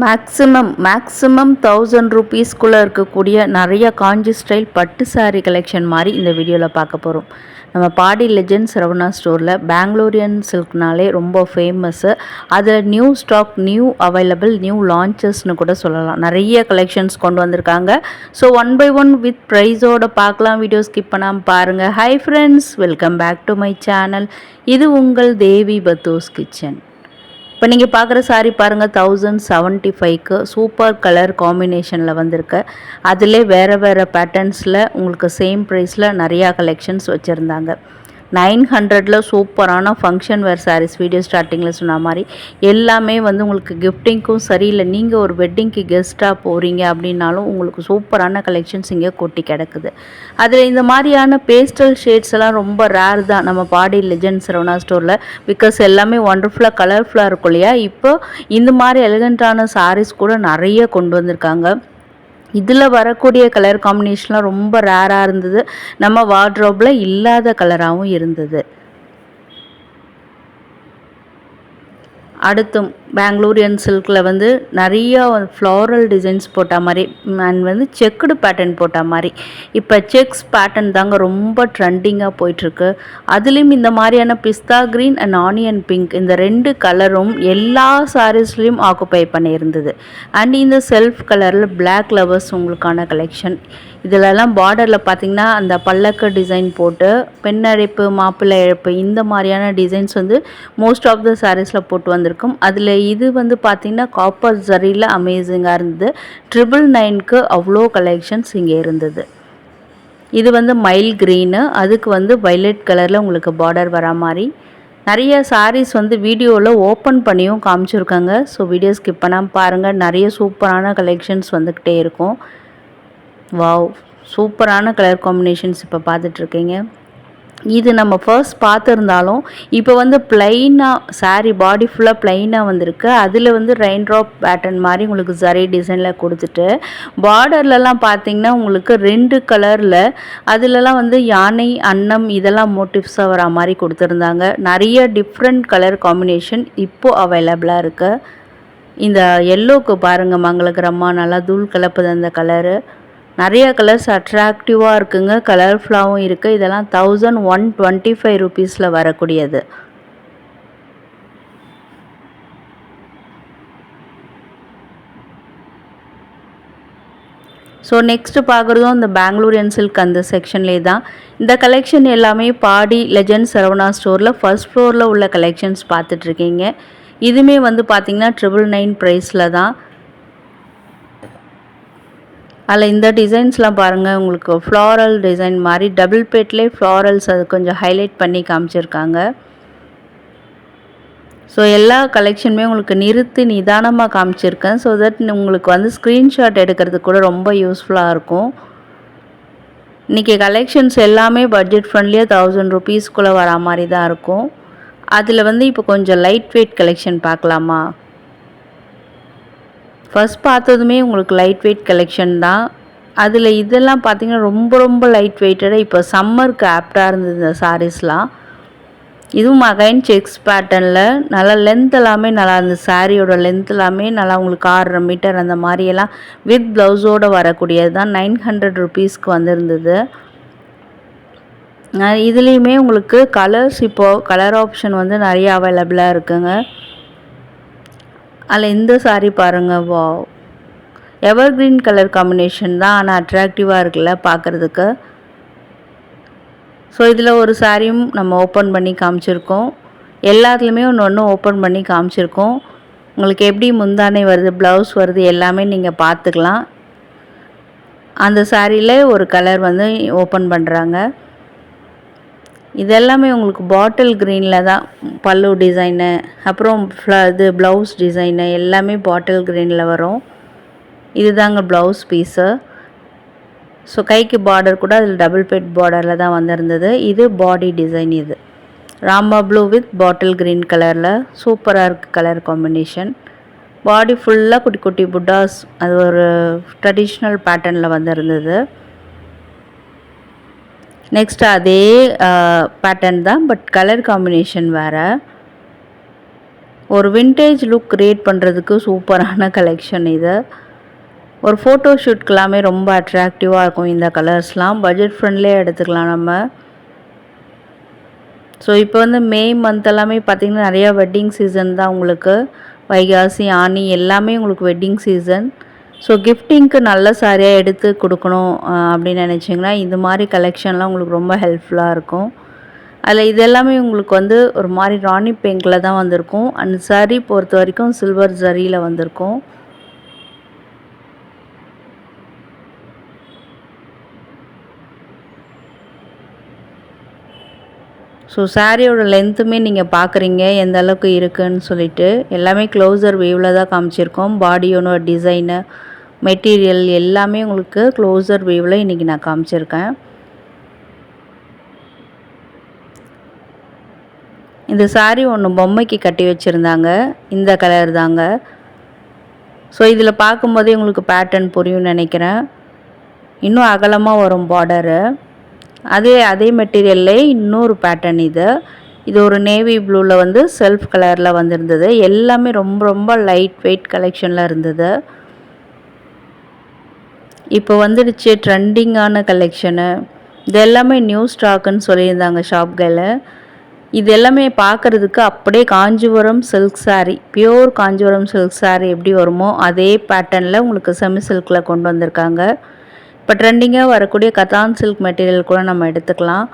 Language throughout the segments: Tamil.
மேக்ஸிமம் 1000 ரூபீஸ்க்குள்ளே இருக்கக்கூடிய நிறைய காஞ்சி ஸ்டைல் பட்டு சாரீ கலெக்ஷன் மாதிரி இந்த வீடியோவில் பார்க்க போகிறோம். நம்ம பாடி லெஜெண்ட் சரவணா ஸ்டோரில் பெங்களூரியன் சில்க்னாலே ரொம்ப ஃபேமஸ்ஸு. அதில் new stock, new available, new லான்ச்சஸ்னு கூட சொல்லலாம். நிறைய கலெக்ஷன்ஸ் கொண்டு வந்திருக்காங்க. So one by one with ப்ரைஸோடு பார்க்கலாம். வீடியோ ஸ்கிப் பண்ணாமல் பாருங்கள். Hi friends, welcome back to my channel. இது உங்கள் தேவி பத்தோஸ் கிச்சன். இப்போ நீங்கள் பார்க்குற சாரீ பாருங்கள், 1075க்கு சூப்பர் கலர் காம்பினேஷனில் வந்திருக்கு. அதிலே வேறு பேட்டர்ன்ஸில் உங்களுக்கு சேம் ப்ரைஸில் நிறையா கலெக்ஷன்ஸ் வச்சுருந்தாங்க. 900ல் சூப்பரான ஃபங்க்ஷன் வேர் சாரீஸ். வீடியோ ஸ்டார்டிங்கில் சொன்ன மாதிரி எல்லாமே உங்களுக்கு கிஃப்டிங்க்கும் சரி, இல்லை நீங்கள் ஒரு வெட்டிங்க்கு கெஸ்ட்டாக போகிறீங்க அப்படின்னாலும் உங்களுக்கு சூப்பரான கலெக்ஷன்ஸ் இங்கே கொட்டி கிடக்குது. அதில் இந்த மாதிரியான பேஸ்டல் ஷேட்ஸ் எல்லாம் ரொம்ப ரேர் தான் நம்ம பாடி லெஜெண்ட் சரவணா ஸ்டோரில். பிகாஸ் எல்லாமே ஒண்டர்ஃபுல்லாக கலர்ஃபுல்லாக இருக்கும் இல்லையா. இப்போ இந்த மாதிரி எலிகண்ட்டான சாரீஸ் கூட நிறைய கொண்டு வந்திருக்காங்க. இதில் வரக்கூடிய கலர் காம்பினேஷன்லாம் ரொம்ப ரேராக இருந்தது. நம்ம வார்ட்ரோப்பில் இல்லாத கலராகவும் இருந்தது. அடுத்து பெங்களூரியன் சில்கில் நிறைய ஃப்ளாரல் டிசைன்ஸ் போட்ட மாதிரி அண்ட் செக்குடு பேட்டர்ன் போட்ட மாதிரி. இப்போ செக்ஸ் பேட்டர்ன் தாங்க ரொம்ப ட்ரெண்டிங்காக போயிட்டுருக்கு. அதுலேயும் இந்த மாதிரியான பிஸ்தா க்ரீன் அண்ட் ஆனியன் பிங்க், இந்த 2 கலரும் எல்லா சாரீஸ்லேயும் ஆக்குப்பை பண்ணியிருந்தது. அண்ட் இந்த செல்ஃப் கலரில் பிளாக் லவர்ஸ் உங்களுக்கான கலெக்ஷன். இதிலெல்லாம் பார்டரில் பார்த்திங்கன்னா அந்த பல்லக்கு டிசைன் போட்டு பெண்ணழைப்பு, மாப்பிள்ளை இழைப்பு, இந்த மாதிரியான டிசைன்ஸ் மோஸ்ட் ஆஃப் த சாரீஸில் போட்டு வந்திருக்கும். அதில் இது பார்த்திங்கன்னா காப்பர் ஜரியில் அமேசிங்காக இருந்தது. 999க்கு அவ்வளோ கலெக்ஷன்ஸ் இங்கே இருந்தது. இது மைல் க்ரீனு, அதுக்கு வைலட் கலரில் உங்களுக்கு பார்டர் வர மாதிரி நிறைய சாரீஸ் வீடியோவில் ஓப்பன் பண்ணியும் காமிச்சிருக்காங்க. ஸோ வீடியோ ஸ்கிப் பண்ணாமல் பாருங்கள். நிறைய சூப்பரான கலெக்ஷன்ஸ் வந்துக்கிட்டே இருக்கும். வாவ், சூப்பரான கலர் காம்பினேஷன்ஸ் இப்போ பார்த்துட்ருக்கீங்க. இது நம்ம ஃபர்ஸ்ட் பார்த்துருந்தாலும் இப்போ ப்ளைனாக சாரீ பாடி ஃபுல்லாக ப்ளைனாக வந்திருக்கு. அதில் ரெயின் ட்ராப் பேட்டர்ன் மாதிரி உங்களுக்கு ஜரி டிசைனில் கொடுத்துட்டு பார்டர்லலாம் பார்த்திங்கன்னா உங்களுக்கு 2 கலரில் அதிலலாம் யானை, அன்னம், இதெல்லாம் மோட்டிவ்ஸாக வர மாதிரி கொடுத்துருந்தாங்க. நிறைய டிஃப்ரெண்ட் கலர் காம்பினேஷன் இப்போது அவைலபிளாக இருக்குது. இந்த எல்லோவுக்கு பாருங்கள், மங்களகரமாக நல்லா தூள் கலப்புது அந்த கலரு. நிறைய கலர்ஸ் அட்ராக்டிவாக இருக்குங்க, கலர்ஃபுல்லாகவும் இருக்குது. இதெல்லாம் 1125 ரூபீஸில் வரக்கூடியது. ஸோ நெக்ஸ்ட்டு பார்க்குறதும் இந்த பெங்களூரியன் சில்க் அந்த செக்ஷன்லேயே தான். இந்த கலெக்ஷன் எல்லாமே பாடி லெஜெண்ட் சரவணா ஸ்டோரில் ஃபர்ஸ்ட் ஃப்ளோரில் உள்ள கலெக்ஷன்ஸ் பார்த்துட்ருக்கீங்க. இதுவுமே பார்த்திங்கன்னா 999 ப்ரைஸில் தான். அதில் இந்த டிசைன்ஸ்லாம் பாருங்கள், உங்களுக்கு ஃப்ளாரல் டிசைன் மாதிரி டபுள் பேட்லேயே ஃப்ளாரல்ஸ் அது கொஞ்சம் ஹைலைட் பண்ணி காமிச்சிருக்காங்க. ஸோ எல்லா கலெக்ஷனுமே உங்களுக்கு நிதானமாக காமிச்சிருக்கேன். ஸோ தட் உங்களுக்கு ஸ்க்ரீன்ஷாட் எடுக்கிறதுக்கு கூட ரொம்ப யூஸ்ஃபுல்லாக இருக்கும். இன்றைக்கி கலெக்ஷன்ஸ் எல்லாமே பட்ஜெட் ஃப்ரெண்ட்லியாக 1000 ரூபீஸ்க்குள்ளே வர மாதிரி தான் இருக்கும். அதில் இப்போ கொஞ்சம் லைட் வெயிட் கலெக்ஷன் பார்க்கலாமா. ஃபஸ்ட் பார்த்ததுமே உங்களுக்கு லைட் வெயிட் கலெக்ஷன் தான். அதில் இதெல்லாம் பார்த்திங்கன்னா ரொம்ப லைட் வெயிட்டடாக இப்போ சம்மருக்கு ஆப்டாக இருந்தது இந்த சாரீஸ்லாம். இதுவும் அகைன் செக்ஸ் பேட்டர்னில் நல்லா லென்த் எல்லாமே நல்லா இருந்தது. சாரியோட லென்த் எல்லாமே நல்லா உங்களுக்கு 6.5 மீட்டர் அந்த மாதிரியெல்லாம் வித் ப்ளவுஸோடு வரக்கூடியது தான். 900 ரூபீஸ்க்கு வந்திருந்தது. இதுலேயுமே உங்களுக்கு கலர்ஸ் இப்போது கலர் ஆப்ஷன் நிறைய அவைலபிளாக இருக்குங்க. அதில் இந்த சாரீ பாருங்கள், வா, எவர் கிரீன் கலர் காம்பினேஷன் தான், ஆனால் அட்ராக்டிவாக இருக்குல்ல பார்க்குறதுக்கு. ஸோ இதில் ஒரு சாரியும் நம்ம ஓப்பன் பண்ணி காமிச்சிருக்கோம். எல்லாத்துலேயுமே ஒன்று ஓப்பன் பண்ணி காமிச்சிருக்கோம். உங்களுக்கு எப்படி முந்தானை வருது, ப்ளவுஸ் வருது, எல்லாமே நீங்கள் பார்த்துக்கலாம். அந்த சாரியில் ஒரு கலர் ஓப்பன் பண்ணுறாங்க. இதெல்லாமே உங்களுக்கு பாட்டில் க்ரீனில் தான் பல்லு டிசைனு, அப்புறம் இது ப்ளவுஸ் டிசைனு எல்லாமே பாட்டில் க்ரீனில் வரும். இது தாங்க ப்ளவுஸ் பீஸு. ஸோ கைக்கு பார்டர் கூட அதில் டபுள் பெட் பார்டரில் தான் வந்திருந்தது. இது பாடி டிசைன். இது Rama blue with bottle green கலரில் சூப்பராக இருக்குது கலர் காம்பினேஷன். பாடி ஃபுல்லாக குட்டி குட்டி புட்டாஸ், அது ஒரு ட்ரெடிஷ்னல் பேட்டர்னில் வந்திருந்தது. நெக்ஸ்ட் அதே பேட்டர்ன் தான், பட் கலர் காம்பினேஷன் வேறு. ஒரு விண்டேஜ் லுக் க்ரியேட் பண்ணுறதுக்கு சூப்பரான கலெக்ஷன் இது. ஒரு ஃபோட்டோ ஷூட்க்கெல்லாமே ரொம்ப அட்ராக்டிவாக இருக்கும் இந்த கலர்ஸ்லாம். பட்ஜெட் ஃப்ரெண்ட்லியாக எடுத்துக்கலாம் நம்ம. ஸோ இப்போ வந்து மே மந்த் எல்லாமே பார்த்திங்கன்னா நிறையா வெட்டிங் சீசன் தான் உங்களுக்கு. வைகாசி, ஆனி எல்லாமே உங்களுக்கு வெட்டிங் சீசன். ஸோ கிஃப்டிங்க்கு நல்ல சாரியாக எடுத்து கொடுக்கணும் அப்படின்னு நினச்சிங்கன்னா இந்த மாதிரி கலெக்ஷன்லாம் உங்களுக்கு ரொம்ப ஹெல்ப்ஃபுல்லாக இருக்கும். அதில் இது எல்லாமே உங்களுக்கு வந்து ஒரு மாதிரி ராணி பிங்கில் தான் வந்திருக்கும். அந்த சாரீ பொறுத்த வரைக்கும் சில்வர் ஜரியில் வந்திருக்கும். ஸோ சாரியோட லென்த்துமே நீங்கள் பார்க்குறீங்க எந்த அளவுக்கு இருக்குதுன்னு சொல்லிட்டு. எல்லாமே க்ளோசர் வேவில் தான் காமிச்சிருக்கோம். பாடியோட டிசைனு, மெட்டீரியல் எல்லாமே உங்களுக்கு க்ளோசர் வேவில் இன்றைக்கி நான் காமிச்சிருக்கேன். இந்த சாரீ ஒன்று பொம்மைக்கு கட்டி வச்சுருந்தாங்க. இந்த கலர் தாங்க. ஸோ இதில் பார்க்கும்போதே உங்களுக்கு பேட்டர்ன் புரியும்னு நினைக்கிறேன். இன்னும் அகலமாக வரும் பார்டரு. அதே மெட்டீரியல்லே இன்னொரு பேட்டர்ன் இது. இது ஒரு நேவி ப்ளூவில் வந்து செல்ஃப் கலரில் வந்திருந்தது. எல்லாமே ரொம்ப ரொம்ப லைட் வெயிட் கலெக்ஷனில் இருந்தது. இப்போ வந்துடுச்சு ட்ரெண்டிங்கான கலெக்ஷனு. இது எல்லாமே நியூ ஸ்டாக்குன்னு சொல்லியிருந்தாங்க ஷாப்களில். இது எல்லாமே பார்க்குறதுக்கு அப்படியே Kanchipuram silk sari, pure Kanchipuram silk sari எப்படி வருமோ அதே பேட்டர்னில் உங்களுக்கு செமி சில்கில் கொண்டு வந்திருக்காங்க. இப்போ ட்ரெண்டிங்காக வரக்கூடிய கத்தான் சில்க் மெட்டீரியல் கூட நம்ம எடுத்துக்கலாம்.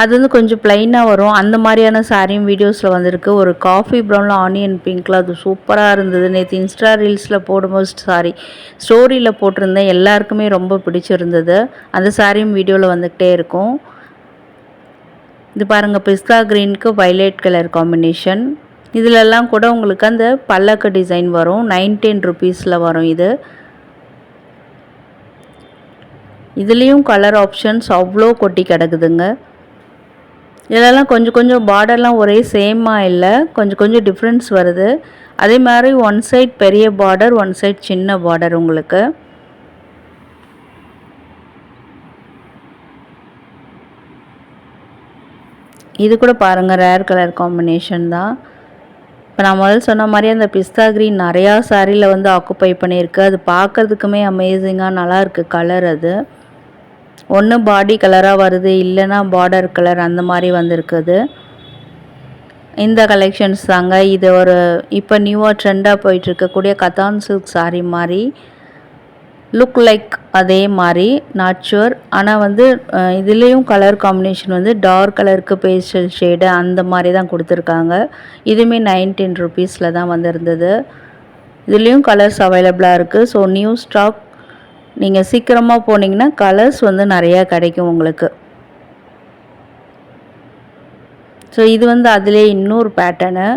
அது வந்து கொஞ்சம் ப்ளைனாக வரும். அந்த மாதிரியான சாரியும் வீடியோஸில் வந்திருக்கு. ஒரு காஃபி ப்ரௌனில் ஆனியன் பிங்க்கில் அது சூப்பராக இருந்தது. நேற்று இன்ஸ்டா ரீல்ஸில் போடும்போது ஸ்டோரியில் போட்டிருந்தேன். எல்லாருக்குமே ரொம்ப பிடிச்சிருந்தது. அந்த சாரியும் வீடியோவில் வந்துக்கிட்டே இருக்கும். இது பாருங்கள், பிஸ்தா க்ரீனுக்கு வைலட் கலர் காம்பினேஷன். இதிலெல்லாம் கூட உங்களுக்கு அந்த பல்லக்கு டிசைன் வரும். 19 ருபீஸில் வரும் இது. இதுலேயும் கலர் ஆப்ஷன்ஸ் அவ்வளோ கொட்டி கிடக்குதுங்க. இதெல்லாம் கொஞ்சம் கொஞ்சம் பார்டர்லாம் ஒரே சேமாக இல்லை, கொஞ்சம் கொஞ்சம் டிஃப்ரென்ஸ் வருது. அதே மாதிரி ஒன் சைட் பெரிய பார்டர், ஒன் சைட் சின்ன பார்டர் உங்களுக்கு. இது கூட பாருங்கள், ரேர் கலர் காம்பினேஷன் தான். இப்போ நான் முதல்ல சொன்ன மாதிரி அந்த பிஸ்தா க்ரீன் நிறையா சாரியில் வந்து ஆக்குப்பை பண்ணியிருக்கு. அது பார்க்குறதுக்குமே அமேசிங்காக நல்லாயிருக்கு கலர். அது ஒன்று பாடி கலராக வருது, இல்லைன்னா பார்டர் கலர் அந்த மாதிரி வந்திருக்குது. இந்த கலெக்ஷன்ஸ் தாங்க. இது ஒரு இப்போ நியூவாக ட்ரெண்டாக போயிட்டுருக்கக்கூடிய கத்தான் சில்க் சாரீ மாதிரி லுக் லைக் அதே மாதிரி நாட் ஷுர். ஆனால் வந்து இதுலேயும் கலர் காம்பினேஷன் வந்து டார்க் கலருக்கு பேஸ்டல் ஷேடு அந்த மாதிரி தான் கொடுத்துருக்காங்க. இதுவுமே 19 ருபீஸில் தான் வந்திருந்தது. இதுலேயும் கலர்ஸ் அவைலபிளாக இருக்குது. ஸோ நியூ ஸ்டாக், நீங்கள் சீக்கிரமாக போனீங்கன்னா கலர்ஸ் வந்து நிறையா கிடைக்கும் உங்களுக்கு. ஸோ இது வந்து அதிலே இன்னொரு பேட்டர்னு.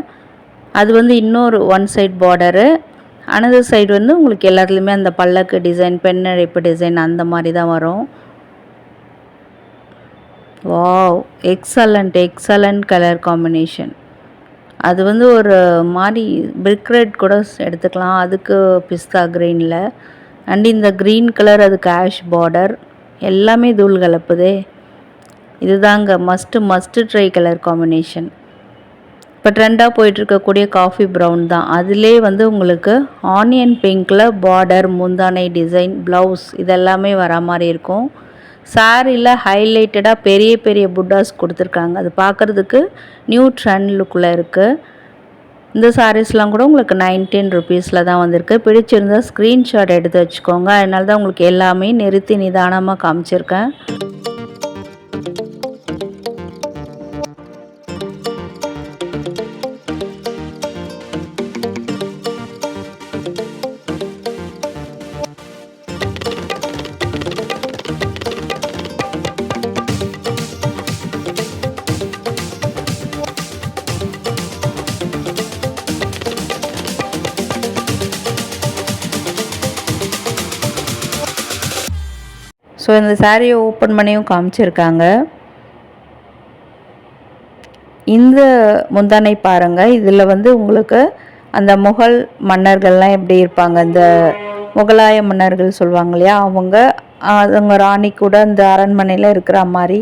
அது வந்து இன்னொரு one side border. Another side வந்து உங்களுக்கு எல்லாத்துலேயுமே அந்த பல்லக்கு டிசைன், பெண்ணழைப்பு டிசைன் அந்த மாதிரி தான் வரும். Wow, excellent excellent colour combination. அது வந்து ஒரு மாதிரி பிரிக் ரெட் கூட எடுத்துக்கலாம், அதுக்கு பிஸ்தா க்ரீனில். அண்ட் இந்த க்ரீன் கலர் அதுக்கு ஆஷ் பார்டர். எல்லாமே தூள் கலப்புதே. இதுதாங்க மஸ்ட்டு ட்ரை கலர் காம்பினேஷன். இப்போ ட்ரெண்டாக போயிட்டுருக்கக்கூடிய காஃபி ப்ரௌன் தான். அதிலே வந்து உங்களுக்கு ஆனியன் பிங்க்கில் பார்டர், முந்தானை டிசைன், ப்ளவுஸ் இதெல்லாமே வர மாதிரி இருக்கும். சாரியில் ஹைலைட்டடாக பெரிய பெரிய புட்டாஸ் கொடுத்துருக்காங்க. அது பார்க்குறதுக்கு நியூ ட்ரெண்ட் லுக்கில் இருக்குது. இந்த சாரீஸ்லாம் கூட உங்களுக்கு 19 ருபீஸில் தான் வந்திருக்கு. பிடிச்சிருந்தால் ஸ்க்ரீன்ஷாட் எடுத்து வச்சுக்கோங்க. அதனால தான் உங்களுக்கு எல்லாமே நிறுத்தி நிதானமாக காமிச்சிருக்கேன். ஸோ இந்த சாரியை ஓப்பன் பண்ணியும் காமிச்சிருக்காங்க. இந்த முந்தானை பாருங்கள். இதில் வந்து உங்களுக்கு அந்த முகல் மன்னர்கள்லாம் எப்படி இருப்பாங்க, இந்த முகலாய மன்னர்கள் சொல்லுவாங்க இல்லையா, அவங்க ராணி கூட இந்த அரண்மனையில் இருக்கிற மாதிரி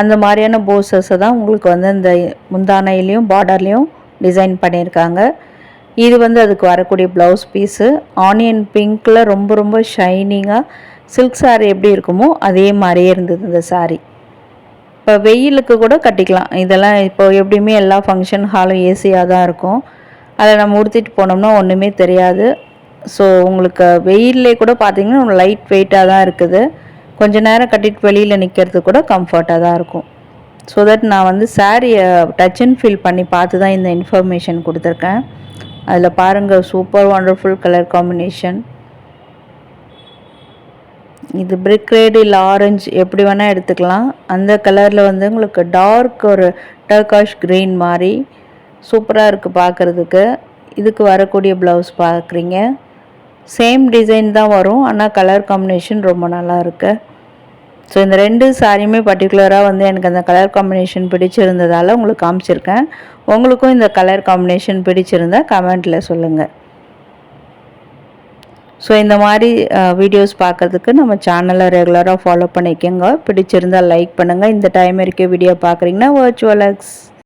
அந்த மாதிரியான போஸஸை தான் உங்களுக்கு வந்து இந்த முந்தானையிலையும் பார்டர்லேயும் டிசைன் பண்ணியிருக்காங்க. இது வந்து அதுக்கு வரக்கூடிய ப்ளவுஸ் பீஸு. ஆனியன் பிங்க்கில் ரொம்ப ரொம்ப ஷைனிங்காக சில்க் சாரீ எப்படி இருக்குமோ அதே மாதிரியே இருந்தது இந்த சாரீ. இப்போ வெயிலுக்கு கூட கட்டிக்கலாம். இதெல்லாம் இப்போ எப்படியுமே எல்லா ஃபங்க்ஷன் ஹாலும் ஏசியாக தான் இருக்கும். அதை நம்ம உடுத்திட்டு போனோம்னா ஒன்றுமே தெரியாது. ஸோ உங்களுக்கு வெயிலே கூட பார்த்திங்கன்னா லைட் வெயிட்டாக தான் இருக்குது. கொஞ்ச நேரம் கட்டிட்டு வெளியில் நிற்கிறது கூட கம்ஃபர்ட்டாக தான் இருக்கும். ஸோ தட் நான் வந்து சாரியை டச் அண்ட் ஃபீல் பண்ணி பார்த்து தான் இந்த இன்ஃபர்மேஷன் கொடுத்துருக்கேன். அதில் பாருங்கள், சூப்பர் வண்டர்ஃபுல் கலர் காம்பினேஷன். இது பிரிக் ரெட் இல்லை ஆரஞ்சு எப்படி வேணால் எடுத்துக்கலாம். அந்த கலரில் வந்து உங்களுக்கு டார்க் ஒரு டர்காஷ் க்ரீன் மாதிரி சூப்பராக இருக்குது பார்க்குறதுக்கு. இதுக்கு வரக்கூடிய ப்ளவுஸ் பார்க்குறீங்க, சேம் டிசைன் தான் வரும், ஆனால் கலர் காம்பினேஷன் ரொம்ப நல்லா இருக்குது. ஸோ இந்த 2 சாரியுமே பர்டிகுலராக வந்து எனக்கு அந்த கலர் காம்பினேஷன் பிடிச்சிருந்ததால் உங்களுக்கு காமிச்சிருக்கேன். உங்களுக்கும் இந்த கலர் காம்பினேஷன் பிடிச்சிருந்தால் கமெண்ட்டில் சொல்லுங்கள். ஸோ இந்த மாதிரி வீடியோஸ் பார்க்குறதுக்கு நம்ம சேனலை ரெகுலராக ஃபாலோ பண்ணிக்கோங்க. பிடிச்சிருந்தால் லைக் பண்ணுங்கள். இந்த டைம் வரைக்கும் வீடியோ பார்க்குறீங்கன்னா வர்ச்சுவல் எக்ஸ்